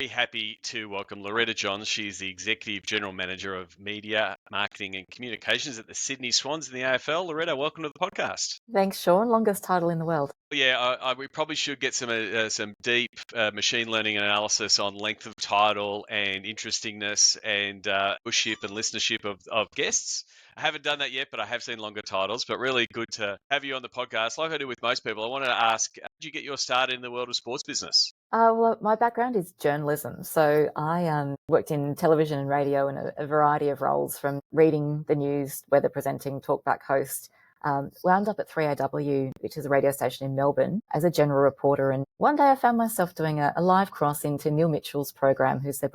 happy to welcome Loretta Johns. She's the Executive General Manager of Media, Marketing and Communications at the Sydney Swans in the AFL. Loretta, welcome to the podcast. Thanks, Sean. Longest title in the world. Yeah, we probably should get some deep machine learning and analysis on length of title and interestingness and viewership and listenership of guests. I haven't done that yet, but I have seen longer titles. But really good to have you on the podcast. Like I do with most people, I wanted to ask, how did you get your start in the world of sports business? Well, my background is journalism. So I worked in television and radio in a variety of roles, from reading the news, weather presenting, talkback host. Wound up at 3AW, which is a radio station in Melbourne, as a general reporter. And one day I found myself doing a live cross into Neil Mitchell's program, who's their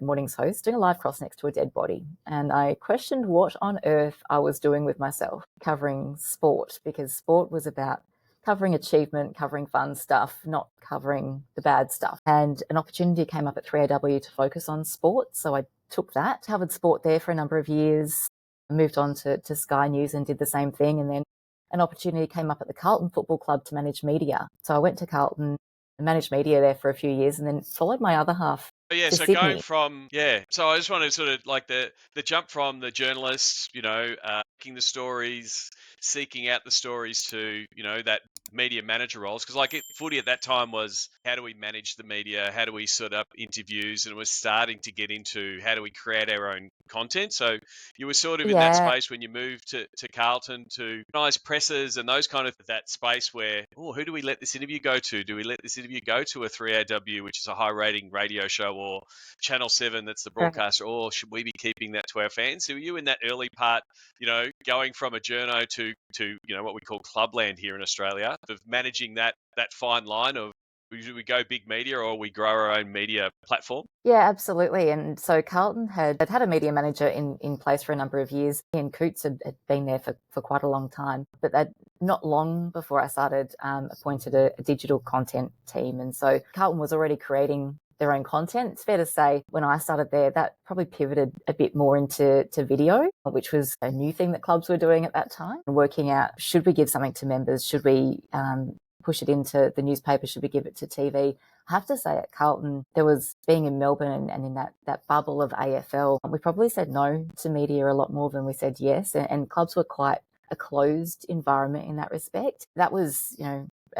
mornings host, doing a live cross next to a dead body. And I questioned what on earth I was doing with myself, covering sport, because sport was about covering achievement, covering fun stuff, not covering the bad stuff. And an opportunity came up at 3AW to focus on sport. So I took that, covered sport there for a number of years, moved on to Sky News and did the same thing. And then an opportunity came up at the Carlton Football Club to manage media. So I went to Carlton and managed media there for a few years and then followed my other half. So Sydney. going from, so I just want to sort of like the jump from the journalist, making the stories, seeking out the stories to, that media manager roles. Because footy at that time was, how do we manage the media? How do we set up interviews? And it was starting to get into, how do we create our own content? So you were sort of in that space when you moved to Carlton to nice presses and those kind of that space where, who do we let this interview go to? Do we let this interview go to a 3AW, which is a high rating radio show, or Channel 7, that's the broadcaster, or should we be keeping that to our fans? So were you in that early part, going from a journo to what we call clubland here in Australia, of managing that fine line of, do we go big media or we grow our own media platform? Yeah, absolutely. And so Carlton had a media manager in place for a number of years. Ian Coots had been there for quite a long time. But they'd not long before I started appointed a digital content team. And so Carlton was already creating their own content. It's fair to say when I started there, that probably pivoted a bit more into video, which was a new thing that clubs were doing at that time. Working out, should we give something to members? Should we push it into the newspaper? Should we give it to TV? I have to say at Carlton, there was, being in Melbourne and in that bubble of AFL, we probably said no to media a lot more than we said yes. And clubs were quite a closed environment in that respect. That was,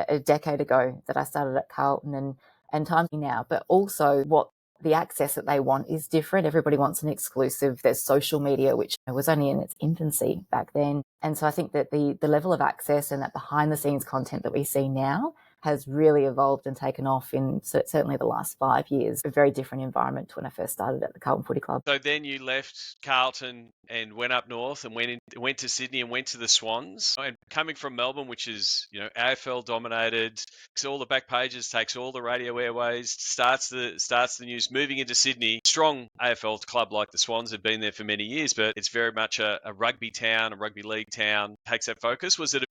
a decade ago that I started at Carlton, and time now, but also what the access that they want is different. Everybody wants an exclusive. There's social media, which was only in its infancy back then. And so I think that the level of access and that behind the scenes content that we see now has really evolved and taken off in certainly the last 5 years. A very different environment to when I first started at the Carlton Footy Club. So then you left Carlton and went up north and went to Sydney and went to the Swans. And coming from Melbourne, which is, AFL dominated, all the back pages, takes all the radio airways, starts the news, moving into Sydney. Strong AFL club like the Swans have been there for many years, but it's very much a rugby town, a rugby league town, takes that focus. Was it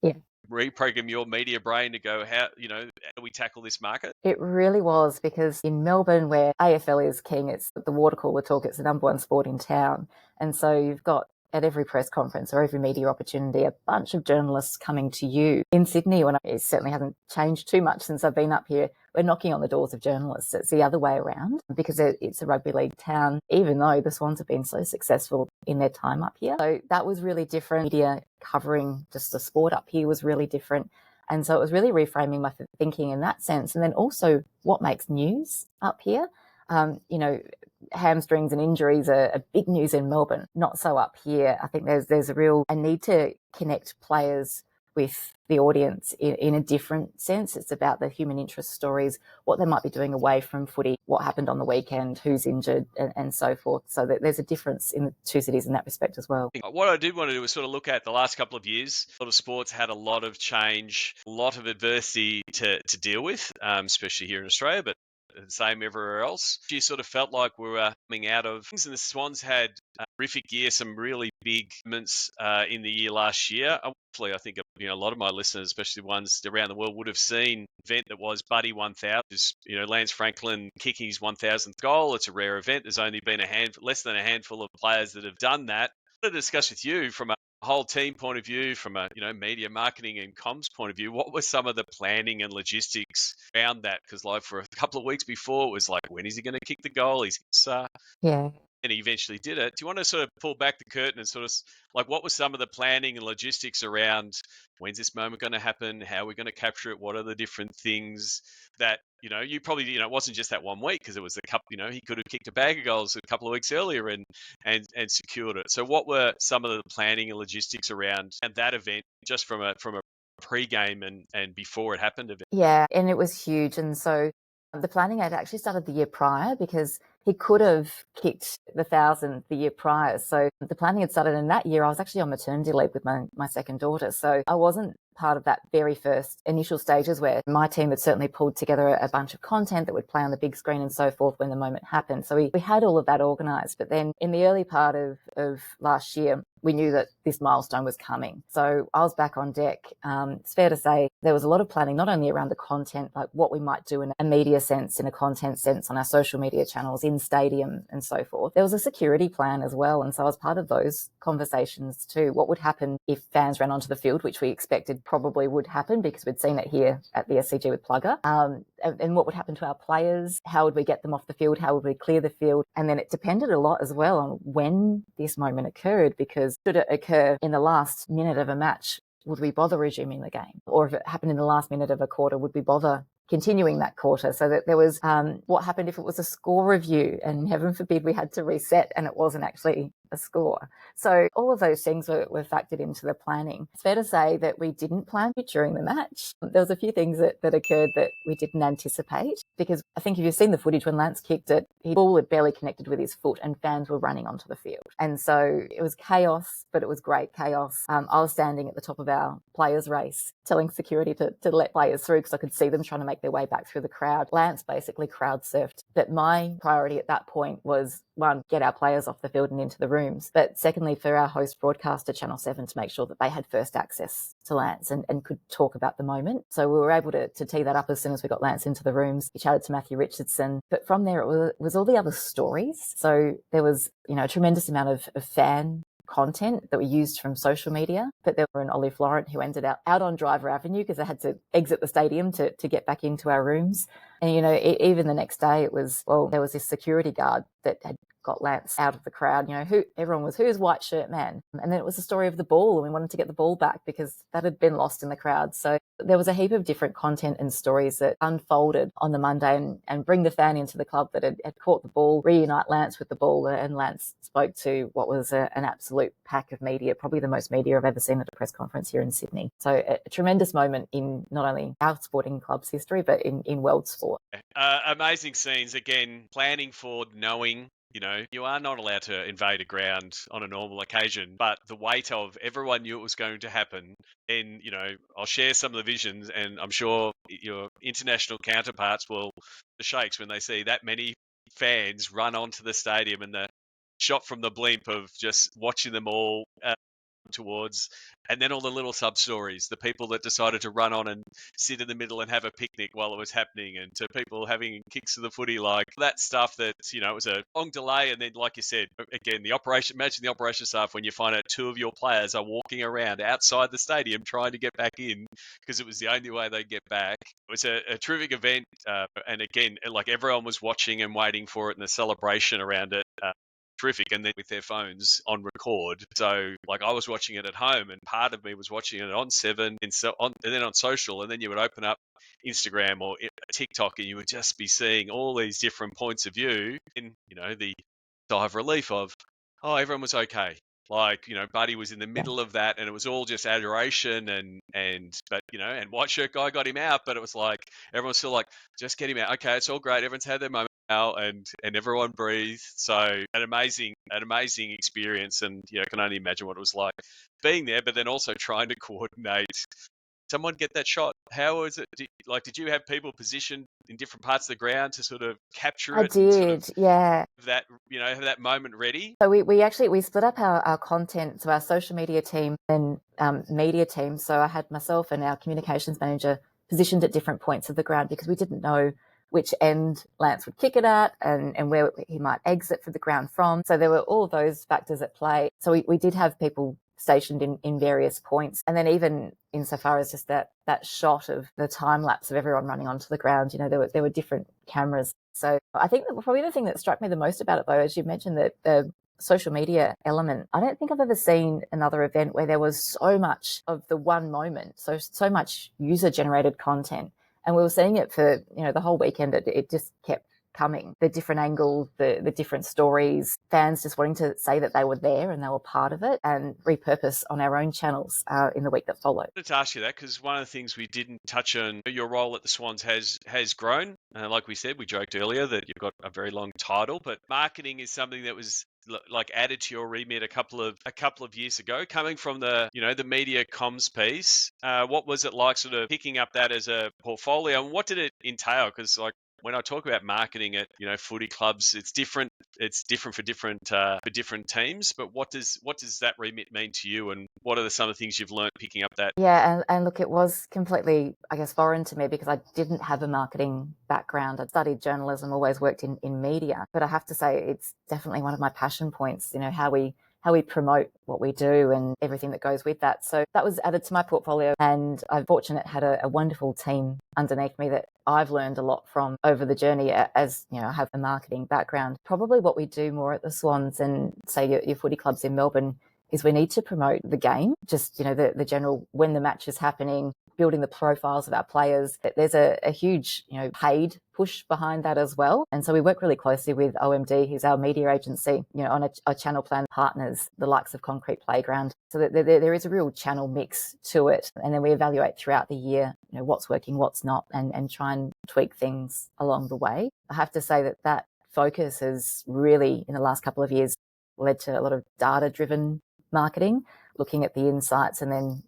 reprogram your media brain to go, how do we tackle this market? It really was, because in Melbourne, where AFL is king, it's the water cooler talk, it's the number one sport in town. And so you've got, at every press conference or every media opportunity, a bunch of journalists coming to you. In Sydney, it certainly hasn't changed too much since I've been up here, we're knocking on the doors of journalists. It's the other way around, because it's a rugby league town, even though the Swans have been so successful in their time up here. So that was really different. Media covering just the sport up here was really different. And so it was really reframing my thinking in that sense. And then also what makes news up here. Hamstrings and injuries are big news in Melbourne, not so up here. I think there's a need to connect players with the audience in a different sense. It's about the human interest stories, what they might be doing away from footy, what happened on the weekend, who's injured, and so forth. So there's a difference in the two cities in that respect as well. What I did want to do was sort of look at the last couple of years. A lot of sports had a lot of change, a lot of adversity to deal with, especially here in Australia, but the same everywhere else. You sort of felt like we were coming out of things, and the Swans had a terrific year, some really big moments in the year last year. Hopefully, I think a lot of my listeners, especially ones around the world, would have seen an event that was Buddy 1000. Lance Franklin kicking his 1000th goal. It's a rare event. There's only been less than a handful of players that have done that. To discuss with you from a whole team point of view, from a media marketing and comms point of view, what were some of the planning and logistics around that? Because like for a couple of weeks before, it was like, when is he going to kick the goal? Yeah. And he eventually did it. Do you want to sort of pull back the curtain and sort of like what was some of the planning and logistics around when's this moment going to happen? How are we going to capture it? What are the different things that you probably it wasn't just that one week because it was a couple. He could have kicked a bag of goals a couple of weeks earlier and secured it. So what were some of the planning and logistics around and that event just from a pre-game and before it happened event? Yeah, and it was huge. And so the planning had actually started the year prior because he could have kicked the 1,000 the year prior. So the planning had started, and that year I was actually on maternity leave with my second daughter. So I wasn't part of that very first initial stages where my team had certainly pulled together a bunch of content that would play on the big screen and so forth when the moment happened. So we had all of that organised. But then in the early part of last year, we knew that this milestone was coming. So I was back on deck. It's fair to say there was a lot of planning, not only around the content, like what we might do in a media sense, in a content sense on our social media channels, in stadium and so forth. There was a security plan as well. And so I was part of those conversations too. What would happen if fans ran onto the field, which we expected probably would happen because we'd seen it here at the SCG with Plugger. And what would happen to our players? How would we get them off the field? How would we clear the field? And then it depended a lot as well on when this moment occurred, because should it occur in the last minute of a match, would we bother resuming the game? Or if it happened in the last minute of a quarter, would we bother continuing that quarter? So that there was what happened if it was a score review and heaven forbid we had to reset and it wasn't actually a score. So all of those things were factored into the planning. It's fair to say that we didn't plan it during the match. There was a few things that occurred that we didn't anticipate, because I think if you've seen the footage when Lance kicked it, his ball had barely connected with his foot and fans were running onto the field. And so it was chaos, but it was great chaos. I was standing at the top of our players race telling security to let players through because I could see them trying to make their way back through the crowd. Lance basically crowd surfed. But my priority at that point was, one, get our players off the field and into the rooms. But secondly, for our host broadcaster, Channel 7, to make sure that they had first access to Lance and could talk about the moment. So we were able to tee that up as soon as we got Lance into the rooms. He chatted to Matthew Richardson. But from there, it was all the other stories. So there was, a tremendous amount of fan content that we used from social media. But there were an Ollie Florent who ended up out on Driver Avenue because they had to exit the stadium to get back into our rooms. And, even the next day it was, there was this security guard that had got Lance out of the crowd, who's white shirt man? And then it was the story of the ball, and we wanted to get the ball back because that had been lost in the crowd. So there was a heap of different content and stories that unfolded on the Monday and bring the fan into the club that had caught the ball, reunite Lance with the ball, and Lance spoke to what was an absolute pack of media, probably the most media I've ever seen at a press conference here in Sydney. So a tremendous moment in not only our sporting club's history, but in world sport. Amazing scenes. Again, planning for knowing you are not allowed to invade a ground on a normal occasion, but the weight of everyone knew it was going to happen. And, I'll share some of the visions, and I'm sure your international counterparts will the shakes when they see that many fans run onto the stadium and the shot from the blimp of just watching them all towards, and then all the little sub stories, the people that decided to run on and sit in the middle and have a picnic while it was happening, and to people having kicks of the footy, like that stuff that it was a long delay. And then, like you said, again, imagine the operation staff when you find out two of your players are walking around outside the stadium trying to get back in because it was the only way they'd get back. It was a terrific event, and again, like everyone was watching and waiting for it, and the celebration around it terrific, and then with their phones on record. So like I was watching it at home, and part of me was watching it on 7 and then on social, and then you would open up Instagram or TikTok and you would just be seeing all these different points of view in the sigh of relief of, oh, everyone was okay. Like, Buddy was in the middle of that, and it was all just adoration but and white shirt guy got him out, but it was like everyone's still like, just get him out. Okay, it's all great. Everyone's had their moment now, and everyone breathed. So an amazing experience, and I can only imagine what it was like being there, but then also trying to coordinate someone get that shot. How was it? Did you have people positioned in different parts of the ground to sort of capture it? I did, yeah. That have that moment ready. So we split up our content, so our social media team and media team. So I had myself and our communications manager positioned at different points of the ground because we didn't know which end Lance would kick it at and where he might exit for the ground from. So there were all those factors at play. So we did have people stationed in various points. And then even insofar as just that shot of the time lapse of everyone running onto the ground, there were different cameras. So I think that probably the thing that struck me the most about it, though, as you mentioned, that the social media element, I don't think I've ever seen another event where there was so much of the one moment, so much user-generated content. And we were seeing it for, the whole weekend. It just kept coming. The different angles, the different stories, fans just wanting to say that they were there and they were part of it and repurpose on our own channels in the week that followed. I wanted to ask you that because one of the things we didn't touch on, your role at the Swans has grown. Like we said, we joked earlier that you've got a very long title, but marketing is something that was like added to your remit a couple of years ago, coming from the the media comms piece. What was it like sort of picking up that as a portfolio, and what did it entail? Because like when I talk about marketing at footy clubs, it's different. It's different for different teams. But what does that remit mean to you, and what are some of the things you've learned picking up that? Yeah, and look, it was completely, I guess, foreign to me because I didn't have a marketing background. I'd studied journalism, always worked in media, but I have to say it's definitely one of my passion points. How we promote what we do and everything that goes with that. So that was added to my portfolio, and I'm fortunate had a wonderful team underneath me that I've learned a lot from over the journey. As I have a marketing background. Probably what we do more at the Swans and say your footy clubs in Melbourne is we need to promote the game, just the general when the match is happening, building the profiles of our players. There's a huge paid push behind that as well. And so we work really closely with OMD, who's our media agency, on a channel plan partners, the likes of Concrete Playground, so that there is a real channel mix to it. And then we evaluate throughout the year, what's working, what's not, and try and tweak things along the way. I have to say that focus has really, in the last couple of years, led to a lot of data-driven marketing, looking at the insights and then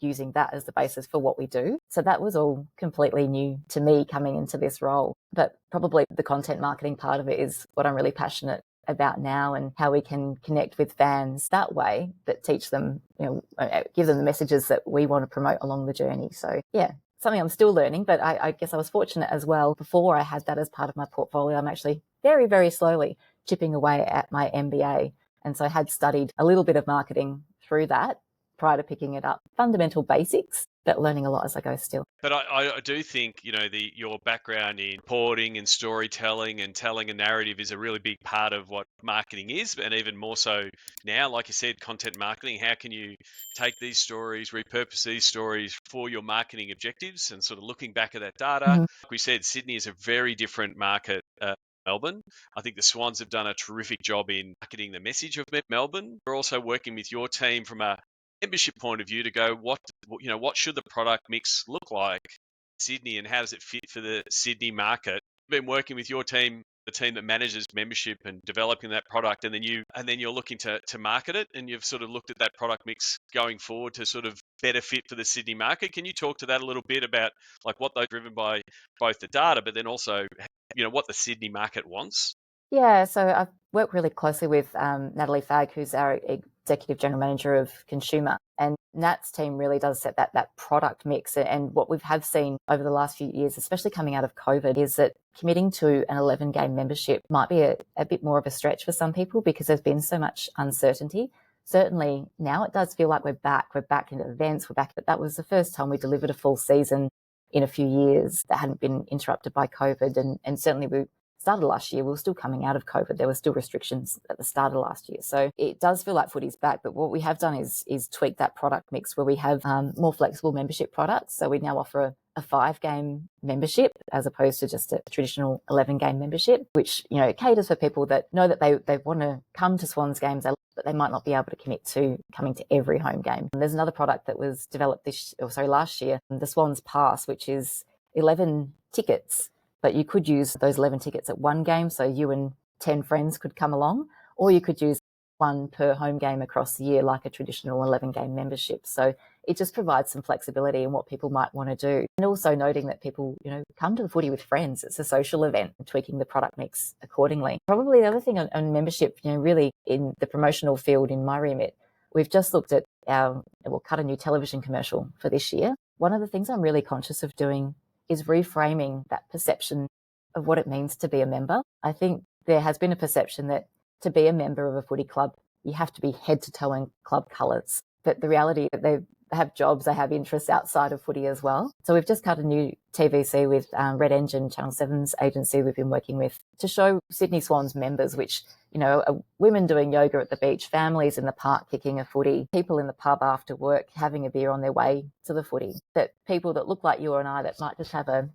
using that as the basis for what we do. So that was all completely new to me coming into this role. But probably the content marketing part of it is what I'm really passionate about now, and how we can connect with fans that way, but teach them, give them the messages that we want to promote along the journey. So yeah, something I'm still learning, but I guess I was fortunate as well. Before I had that as part of my portfolio, I'm actually very, very slowly chipping away at my MBA. And so I had studied a little bit of marketing through that prior to picking it up. Fundamental basics, but learning a lot as I go still. But I do think, your background in reporting and storytelling and telling a narrative is a really big part of what marketing is, and even more so now, like you said, content marketing. How can you take these stories, repurpose these stories for your marketing objectives, and sort of looking back at that data? Mm-hmm. Like we said, Sydney is a very different market. Melbourne. I think the Swans have done a terrific job in marketing the message of Melbourne. We're also working with your team from a membership point of view to go, what should the product mix look like in Sydney, and how does it fit for the Sydney market? We've been working with your team, the team that manages membership, and developing that product, and then you're looking to market it, and you've sort of looked at that product mix going forward to sort of better fit for the Sydney market. Can you talk to that a little bit about like what they're driven by, both the data, but then also what the Sydney market wants? Yeah, so I've worked really closely with Natalie Fagg, who's our Executive General Manager of Consumer. And Nat's team really does set that product mix. And what we have seen over the last few years, especially coming out of COVID, is that committing to an 11-game membership might be a bit more of a stretch for some people because there's been so much uncertainty. Certainly now it does feel like we're back into events, but that was the first time we delivered a full season in a few years that hadn't been interrupted by COVID. And certainly we started last year, we were still coming out of COVID. There were still restrictions at the start of last year. So it does feel like footy's back, but what we have done is tweak that product mix where we have more flexible membership products. So we now offer a 5-game membership as opposed to just a traditional 11-game membership, which, caters for people that know that they want to come to Swans games, but they might not be able to commit to coming to every home game. And there's another product that was developed last year, the Swans Pass, which is 11 tickets, but you could use those 11 tickets at one game, so you and 10 friends could come along, or you could use one per home game across the year like a traditional 11-game membership. So it just provides some flexibility in what people might want to do. And also noting that people, come to the footy with friends. It's a social event, and tweaking the product mix accordingly. Probably the other thing on membership, really in the promotional field in my remit, we've just looked at we'll cut a new television commercial for this year. One of the things I'm really conscious of doing is reframing that perception of what it means to be a member. I think there has been a perception that to be a member of a footy club, you have to be head to toe in club colours. But the reality is that they have jobs, they have interests outside of footy as well. So we've just cut a new TVC with Red Engine, Channel 7's agency we've been working with, to show Sydney Swans members, which, are women doing yoga at the beach, families in the park kicking a footy, people in the pub after work having a beer on their way to the footy, that people that look like you and I that might just have a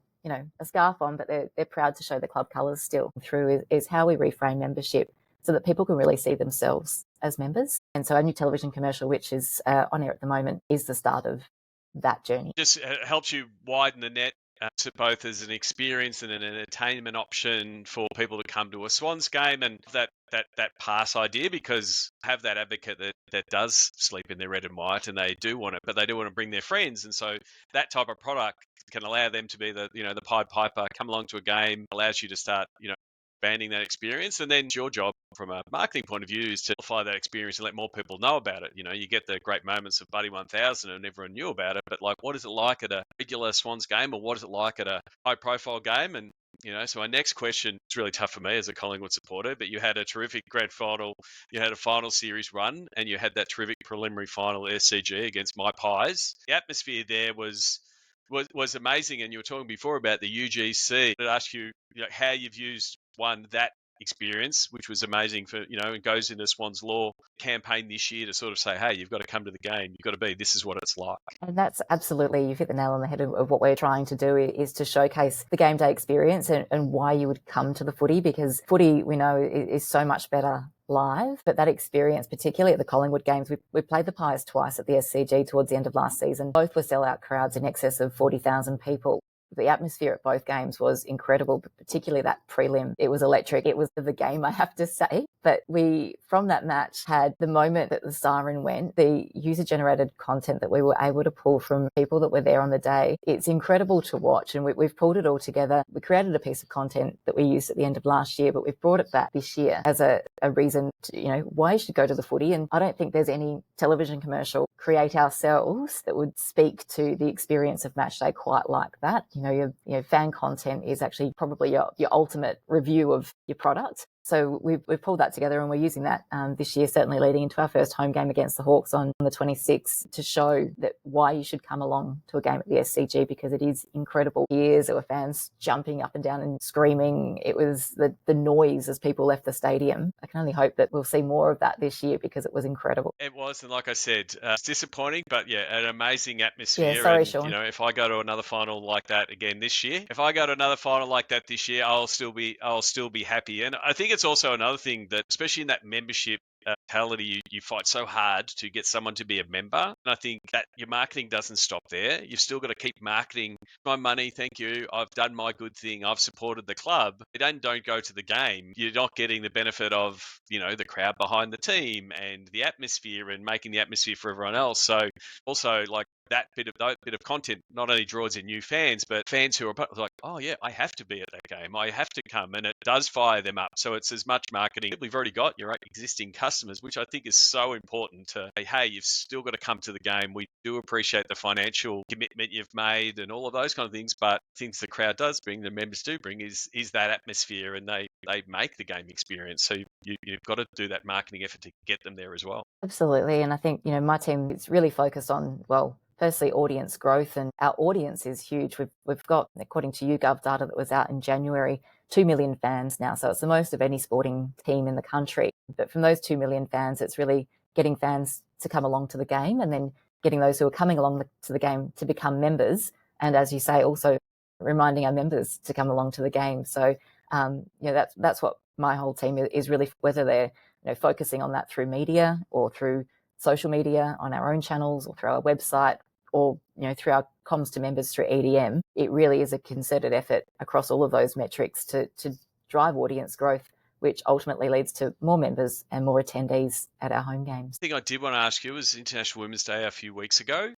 scarf on, but they're proud to show the club colours still through is how we reframe membership so that people can really see themselves as members. And so our new television commercial, which is on air at the moment, is the start of that journey. Just helps you widen the net to both as an experience and an entertainment option for people to come to a Swans game, and that pass idea, because have that advocate that does sleep in their red and white and they do want it, but they do want to bring their friends. And so that type of product can allow them to be the Pied Piper, come along to a game, allows you to start, expanding that experience. And then your job from a marketing point of view is to amplify that experience and let more people know about it. You get the great moments of Buddy 1000 and everyone knew about it, but what is it like at a regular Swans game, or what is it like at a high profile game? And so my next question is really tough for me as a Collingwood supporter, but you had a terrific grand final, you had a final series run, and you had that terrific preliminary final at SCG against my Pies. The atmosphere there was amazing, and you were talking before about the UGC. I'd ask you, how you've used that experience, which was amazing for, and goes into Swans Law campaign this year to sort of say, hey, you've got to come to the game. You've got to be, this is what it's like. And that's absolutely, you've hit the nail on the head of what we're trying to do, is to showcase the game day experience and why you would come to the footy, because footy, we know, is so much better live, but that experience, particularly at the Collingwood games, we played the Pies twice at the SCG towards the end of last season. Both were sellout crowds in excess of 40,000 people. The atmosphere at both games was incredible, but particularly that prelim. It was electric. It was the game, I have to say. But we, from that match, had the moment that the siren went, the user-generated content that we were able to pull from people that were there on the day. It's incredible to watch, and we've pulled it all together. We created a piece of content that we used at the end of last year, but we've brought it back this year as a reason to, why you should go to the footy. And I don't think there's any television commercial create ourselves that would speak to the experience of match day quite like that. Your fan content is actually probably your ultimate review of your product. So we've pulled that together, and we're using that this year, certainly leading into our first home game against the Hawks on the 26th, to show that why you should come along to a game at the SCG, because it is incredible. Years there were fans jumping up and down and screaming. It was the noise as people left the stadium. I can only hope that we'll see more of that this year, because it was incredible. It was, and like I said, it's disappointing, but yeah, an amazing atmosphere. Yeah, sorry, and, Sean. if I go to another final like that again this year, I'll still be happy. And I think it's also another thing that, especially in that membership mentality, you fight so hard to get someone to be a member. And I think that your marketing doesn't stop there. You've still got to keep marketing. My money, thank you. I've done my good thing. I've supported the club. Don't go to the game. You're not getting the benefit of, the crowd behind the team and the atmosphere and making the atmosphere for everyone else. So also, that bit of content not only draws in new fans, but fans who are like, oh yeah, I have to be at that game. I have to come, and it does fire them up. So it's as much marketing. We've already got your existing customers, which I think is so important to say, hey, you've still got to come to the game. We do appreciate the financial commitment you've made and all of those kind of things, but things the crowd does bring, the members do bring, is that atmosphere, and they make the game experience. So you've got to do that marketing effort to get them there as well. Absolutely. And I think, my team is really focused on, firstly, audience growth, and our audience is huge. We've got, according to YouGov data that was out in January, 2 million fans now. So it's the most of any sporting team in the country. But from those 2 million fans, it's really getting fans to come along to the game, and then getting those who are coming along to the game to become members. And as you say, also reminding our members to come along to the game. So, that's what my whole team is really, whether they're focusing on that through media or through social media on our own channels or through our website, or through our comms to members through EDM. It really is a concerted effort across all of those metrics to drive audience growth, which ultimately leads to more members and more attendees at our home games. The thing I did want to ask you was International Women's Day a few weeks ago.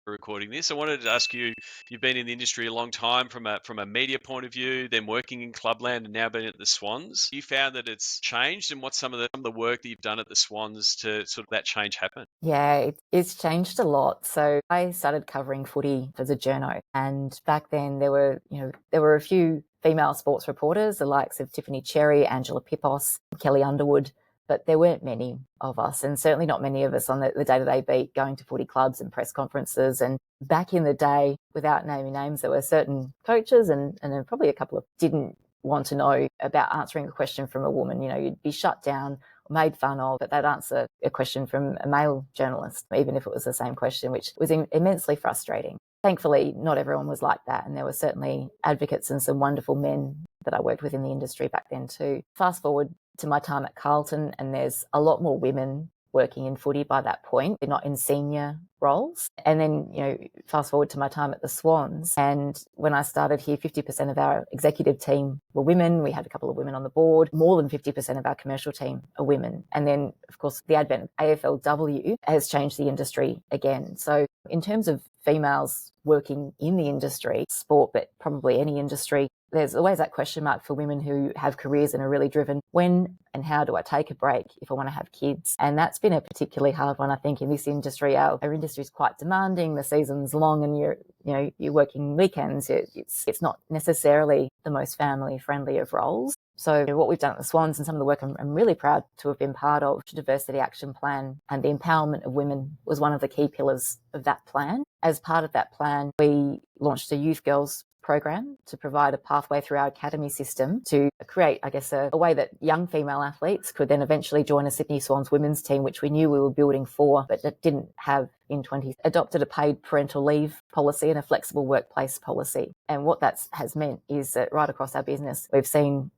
Recording this, I wanted to ask you, you've been in the industry a long time from a media point of view, then working in Clubland and now been at the Swans. You found that it's changed, and what's some of the work that you've done at the Swans to sort of that change happen? Yeah, it's changed a lot. So I started covering footy as a journo, and back then there were a few female sports reporters, the likes of Tiffany Cherry, Angela Pippos, Kelly Underwood, but there weren't many of us, and certainly not many of us on the day-to-day beat going to footy clubs and press conferences. And back in the day, without naming names, there were certain coaches and then probably a couple of didn't want to know about answering a question from a woman. You know, you'd be shut down or made fun of, but they'd answer a question from a male journalist, even if it was the same question, which was immensely frustrating. Thankfully, not everyone was like that, and there were certainly advocates and some wonderful men that I worked with in the industry back then too. Fast forward to my time at Carlton, and there's a lot more women working in footy by that point. They're not in senior roles. And then, you know, fast forward to my time at the Swans, and when I started here, 50% of our executive team were women. We had a couple of women on the board. More than 50% of our commercial team are women. And then, of course, the advent of AFLW has changed the industry again. So in terms of females working in the industry, sport, but probably any industry, there's always that question mark for women who have careers and are really driven. When and how do I take a break if I want to have kids? And that's been a particularly hard one, I think, in this industry. Our industry is quite demanding. The season's long, and you're working weekends. It's not necessarily the most family friendly of roles. So what we've done at the Swans and some of the work I'm really proud to have been part of, the Diversity Action Plan and the empowerment of women was one of the key pillars of that plan. As part of that plan, we launched a Youth Girls program to provide a pathway through our academy system to create, I guess, a way that young female athletes could then eventually join a Sydney Swans women's team, which we knew we were building for, but that didn't have in 20, adopted a paid parental leave policy and a flexible workplace policy. And what that has meant is that right across our business, we've seen,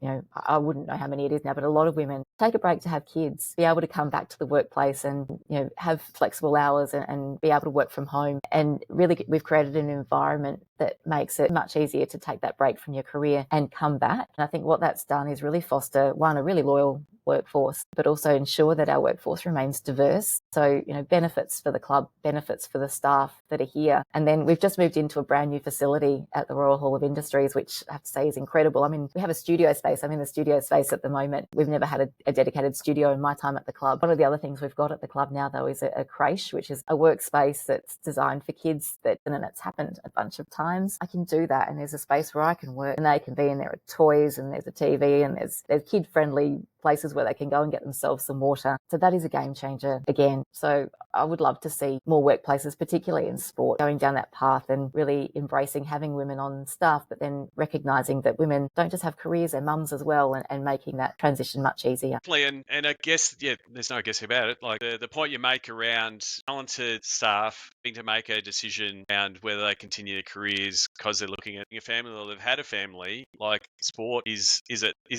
I wouldn't know how many it is now, but a lot of women take a break to have kids, be able to come back to the workplace and, have flexible hours and be able to work from home. And really, we've created an environment that makes it much easier to take that break from your career and come back. And I think what that's done is really foster, one, a really loyal workforce, but also ensure that our workforce remains diverse. So, benefits for the club, benefits for the staff that are here. And then we've just moved into a brand new facility at the Royal Hall of Industries, which I have to say is incredible. I mean, we have a studio space. I'm in the studio space at the moment. We've never had a dedicated studio in my time at the club. One of the other things we've got at the club now, though, is a creche, which is a workspace that's designed for kids and it's happened a bunch of times. I can do that. And there's a space where I can work and they can be, and there are toys and there's a TV and there's kid-friendly places where they can go and get themselves some water. So that is a game changer again. So I would love to see more workplaces, particularly in sport, going down that path and really embracing having women on staff, but then recognising that women don't just have careers, they're mums as well, and making that transition much easier. And I guess, there's no guessing about it. Like the point you make around talented staff being to make a decision around whether they continue their careers because they're looking at a family or they've had a family, like sport is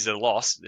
a loss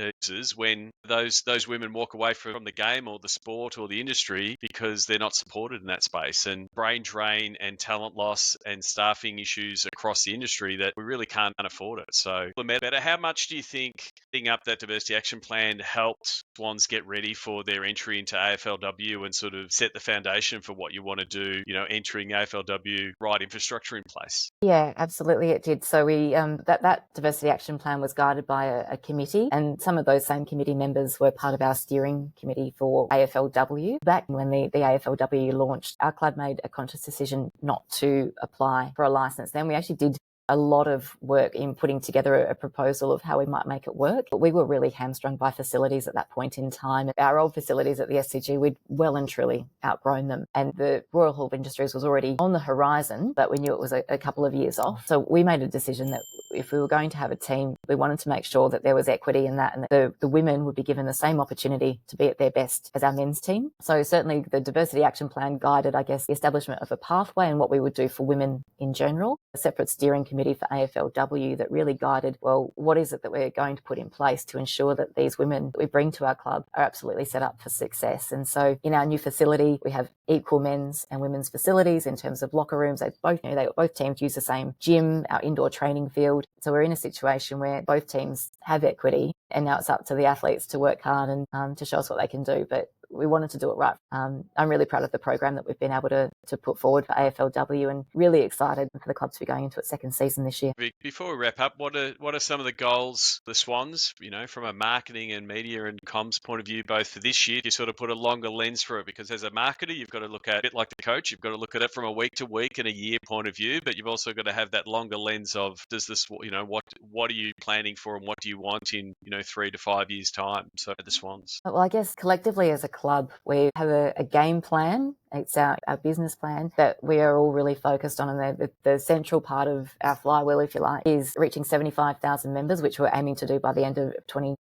when those women walk away from the game or the sport or the industry because they're not supported in that space, and brain drain and talent loss and staffing issues across the industry that we really can't afford it. So, Loretta, how much do you think setting up that diversity action plan helped Swans get ready for their entry into AFLW and sort of set the foundation for what you want to do, entering AFLW, right infrastructure in place? Yeah, absolutely it did. So we that diversity action plan was guided by a committee, and some of those same committee members were part of our steering committee for AFLW. Back when the AFLW launched, our club made a conscious decision not to apply for a licence. Then we actually did a lot of work in putting together a proposal of how we might make it work. But we were really hamstrung by facilities at that point in time. Our old facilities at the SCG, we'd well and truly outgrown them. And the Royal Hall of Industries was already on the horizon, but we knew it was a couple of years off. So we made a decision that if we were going to have a team, we wanted to make sure that there was equity in that and that the women would be given the same opportunity to be at their best as our men's team. So certainly the Diversity Action Plan guided, I guess, the establishment of a pathway and what we would do for women in general. A separate steering committee for AFLW that really guided, well, what is it that we're going to put in place to ensure that these women that we bring to our club are absolutely set up for success. And so in our new facility, we have equal men's and women's facilities in terms of locker rooms. Both teams use the same gym, our indoor training field. So we're in a situation where both teams have equity, and now it's up to the athletes to work hard and to show us what they can do. But we wanted to do it right. I'm really proud of the program that we've been able to put forward for AFLW, and really excited for the club to be going into its second season this year. Before we wrap up, what are some of the goals the Swans, from a marketing and media and comms point of view, both for this year? You sort of put a longer lens for it, because as a marketer, you've got to look at it a bit like the coach. You've got to look at it from a week to week and a year point of view, but you've also got to have that longer lens of, does this, what are you planning for, and what do you want in 3 to 5 years time? So the Swans. Well, I guess collectively as a club, we have a game plan. It's our business plan that we are all really focused on. And the central part of our flywheel, if you like, is reaching 75,000 members, which we're aiming to do by the end of 2020.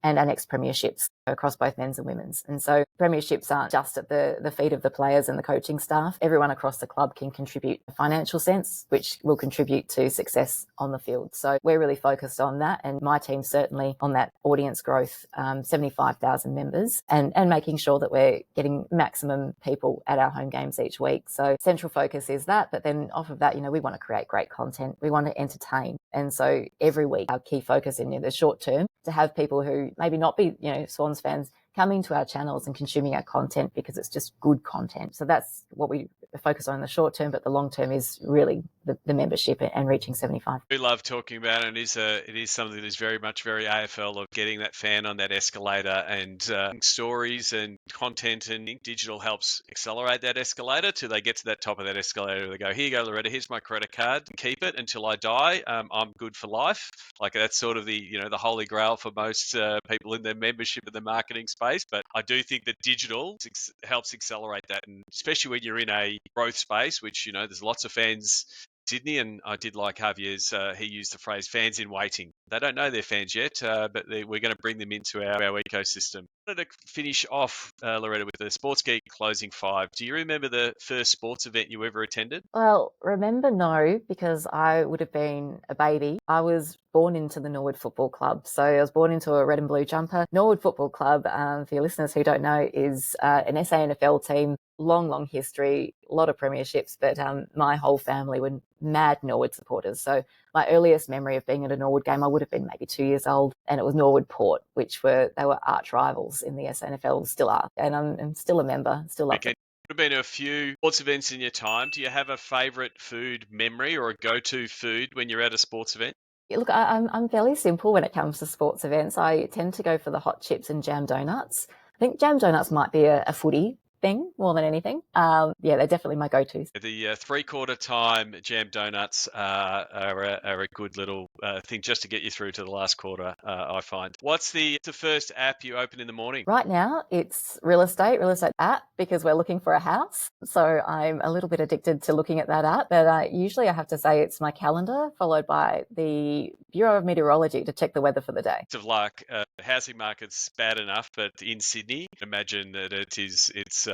And our next premierships across both men's and women's. And so premierships aren't just at the feet of the players and the coaching staff. Everyone across the club can contribute a financial sense, which will contribute to success on the field. So we're really focused on that, and my team certainly on that audience growth, 75,000 members, and making sure that we're getting maximum people at our home games each week. So central focus is that, but then off of that, we want to create great content. We want to entertain. And so every week our key focus in the short term to have people who maybe not be, Swans fans coming to our channels and consuming our content because it's just good content. So that's what we focus on in the short term, but the long term is really the membership and reaching 75. We love talking about it. It is something that is very much very AFL, of getting that fan on that escalator, and stories and content, and digital helps accelerate that escalator till they get to that top of that escalator. They go, here you go, Loretta, here's my credit card, keep it until I die. I'm good for life. Like, that's sort of the holy grail for most people in their membership and the marketing space. But I do think that digital helps accelerate that, and especially when you're in a growth space, which there's lots of fans. Sydney, and I did like Javier's, he used the phrase fans in waiting. They don't know they're fans yet, but we're going to bring them into our ecosystem. I wanted to finish off, Loretta, with the Sports Geek Closing 5. Do you remember the first sports event you ever attended? Well, remember, no, because I would have been a baby. I was born into the Norwood Football Club. So I was born into a red and blue jumper. Norwood Football Club, for your listeners who don't know, is an SANFL team. Long history, a lot of premierships, but my whole family were mad Norwood supporters. So my earliest memory of being at a Norwood game, I would have been maybe 2 years old, and it was Norwood Port, they were arch rivals in the SANFL, still are, and I'm still a member, still love it. There have been a few sports events in your time. Do you have a favourite food memory or a go-to food when you're at a sports event? Look, I'm fairly simple when it comes to sports events. I tend to go for the hot chips and jam donuts. I think jam donuts might be a footy thing more than anything. They're definitely my go-tos. The three-quarter time jam donuts are a good little thing just to get you through to the last quarter, I find. What's the first app you open in the morning? Right now, it's real estate app, because we're looking for a house. So I'm a little bit addicted to looking at that app. But usually I have to say it's my calendar, followed by the Bureau of Meteorology to check the weather for the day. Of luck, the housing market's bad enough, but in Sydney, imagine that it's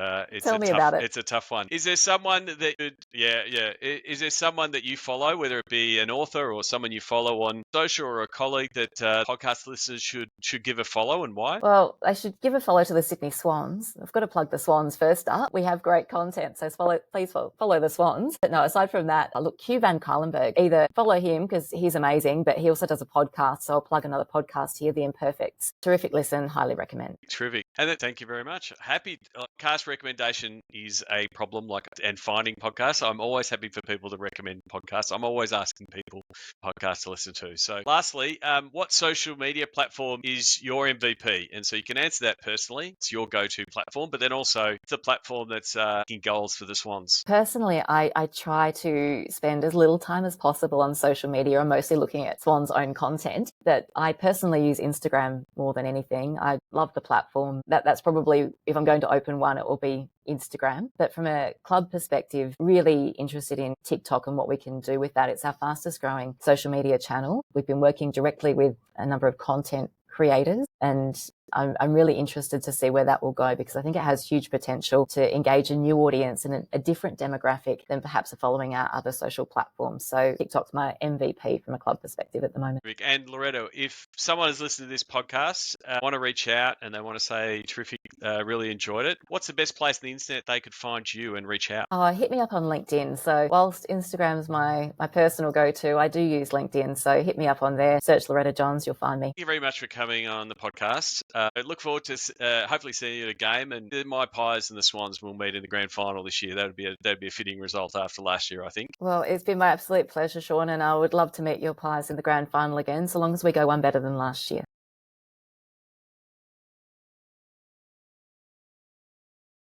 a tough one. Is there someone that is there someone that you follow, whether it be an author or someone you follow on social, or a colleague that podcast listeners should give a follow, and why? Well, I should give a follow to the Sydney Swans. I've got to plug the Swans first up. We have great content, so please follow the Swans. But no, aside from that, look, Hugh Van Cuylenberg, either follow him because he's amazing, but he also does a podcast, so I'll plug another podcast here, The Imperfects. Terrific listen, highly recommend. Terrific. And thank you very much. Happy cast recommendation is a problem, and finding podcasts. I'm always happy for people to recommend podcasts. I'm always asking people podcasts to listen to. So lastly, what social media platform is your MVP? And so you can answer that personally. It's your go-to platform, but then also it's a platform that's in goals for the Swans. Personally, I try to spend as little time as possible on social media. I'm mostly looking at Swans' own content, but I personally use Instagram more than anything. I love the platform. That's probably, if I'm going to open one, it will be Instagram. But from a club perspective, really interested in TikTok and what we can do with that. It's our fastest growing social media channel. We've been working directly with a number of content creators, and I'm really interested to see where that will go, because I think it has huge potential to engage a new audience and a different demographic than perhaps following our other social platforms. So TikTok's my MVP from a club perspective at the moment. And Loretta, if someone has listened to this podcast, want to reach out and they want to say, terrific, really enjoyed it, what's the best place on the internet they could find you and reach out? Hit me up on LinkedIn. So whilst Instagram's my personal go-to, I do use LinkedIn. So hit me up on there, search Loretta Johns, you'll find me. Thank you very much for coming on the podcast. look forward to hopefully seeing you at a game, and my Pies and the Swans will meet in the grand final this year. That'd be a fitting result after last year, I think. Well, it's been my absolute pleasure, Sean, and I would love to meet your Pies in the grand final again, so long as we go one better than last year.